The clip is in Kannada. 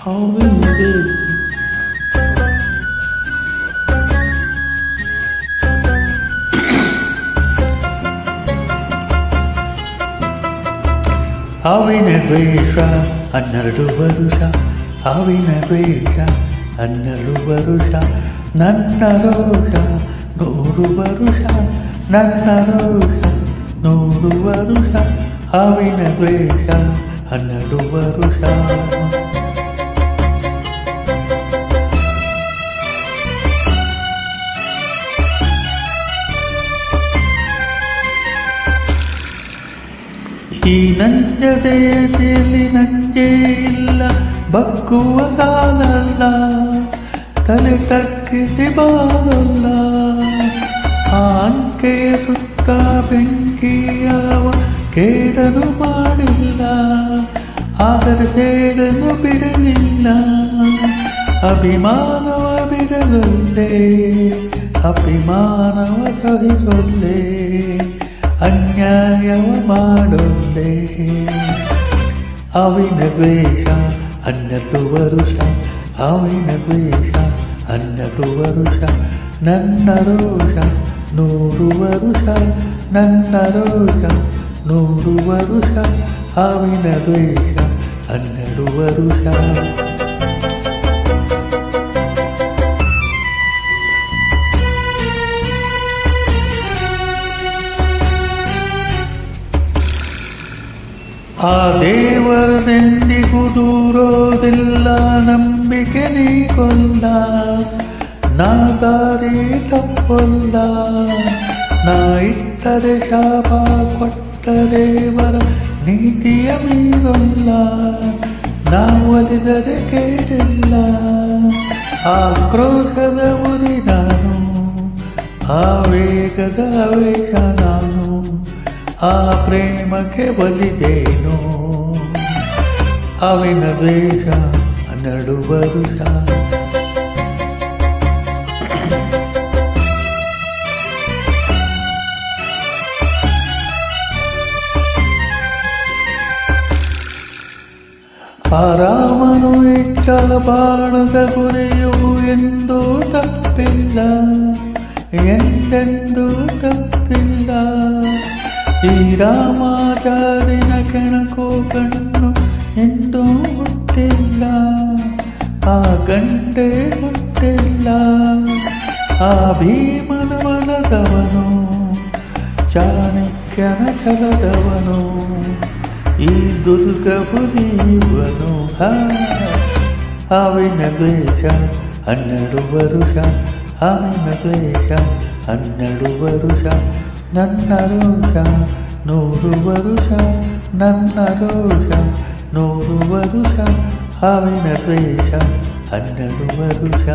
ಹಾವಿನವೇ ಹಾವಿನ ದ್ವೇಷ 12 ವರುಷ ಹಾವಿನ ದ್ವೇಷ 12 ವರುಷ ನನ್ನ ರೋಷ 100 ವರುಷ ನನ್ನ ರೋಷ 100 ವರುಷ ಹಾವಿನ ದ್ವೇಷ 12 ವರುಷ ಈ ನಂಜದೆಯಲ್ಲಿ ನಂಜೇ ಇಲ್ಲ ಬಗ್ಗುವ ಸಾಲಲ್ಲ ತಲೆ ತಗ್ಗಿಸಿ ಬಾಳಲ್ಲ ಆ ಅಂಕೆಯ ಸುತ್ತ ಬೆಂಕಿಯವ ಕೇಡನು ಮಾಡಿಲ್ಲ ಆದರೆ ಸೇಡನು ಬಿಡಲಿಲ್ಲ ಅಭಿಮಾನವ ಬಿಡಲೊಲ್ಲೆ ಅಭಿಮಾನವ ಸಹಿಸೊಲ್ಲೆ ಅನ್ಯಾಯವ ಮಾಡೊಲ್ಲೆ ಹಾವಿನ ದ್ವೇಷ 12 ವರುಷ ಹಾವಿನ ದ್ವೇಷ 12 ವರುಷ ನನ್ನ ರೋಷ 100 ವರುಷ ನನ್ನ ರೋಷ 100 ವರುಷ ಹಾವಿನ ದ್ವೇಷ 12 ವರುಷ ಆ ದೇವರನೆಂದಿಗೂ ದೂರೋದಿಲ್ಲ ನಂಬಿಕೆ ನೀ ಕೊಲ್ಲ ನಾ ದಾರಿ ತಪ್ಪಲ್ಲ ನಾ ಇಟ್ಟರೆ ಶಾಪ ಕೊಟ್ಟರೆ ವರ ನೀತಿಯ ಮೀರಲ್ಲ ನಾ ಒಲಿದರೆ ಕೇಳಿಲ್ಲ ಆಕ್ರೋಶದ ಉರಿ ನಾನು ಆವೇಗದ ಆವೇಶ ನಾನು ಆ ಪ್ರೇಮಕ್ಕೆ ಬಲಿದೇನು ಹಾವಿನ ದ್ವೇಷ 12 ವರುಷ ಆ ರಾಮನು ಇಟ್ಟ ಬಾಣದ ಗುರಿಯು ಎಂದೂ ತಪ್ಪಿಲ್ಲ ಎಂದೆಂದೂ ತಪ್ಪಿಲ್ಲ ಈ ರಾಮಾಚಾರಿನ ಕೆಣಕೋ ಕಣ್ಣು ಎಂದೂ ಹುಟ್ಟಿಲ್ಲ ಆ ಗಂಟೆ ಹುಟ್ಟಿಲ್ಲ ಆ ಭೀಮನ ಬಲದವನು ಚಾಣಕ್ಯನ ಛಲದವನು ಈ ದುರ್ಗವು ನೀವನು ಹಾವಿನ ದ್ವೇಷ 12 ವರುಷ ಹಾವಿನ ದ್ವೇಷ 12 ವರುಷ ನನ್ನ ರೋಷ 100 ವರುಷ ನನ್ನ ರೋಷ 100 ವರುಷ ಹಾವಿನ ದ್ವೇಷ 12 ವರುಷ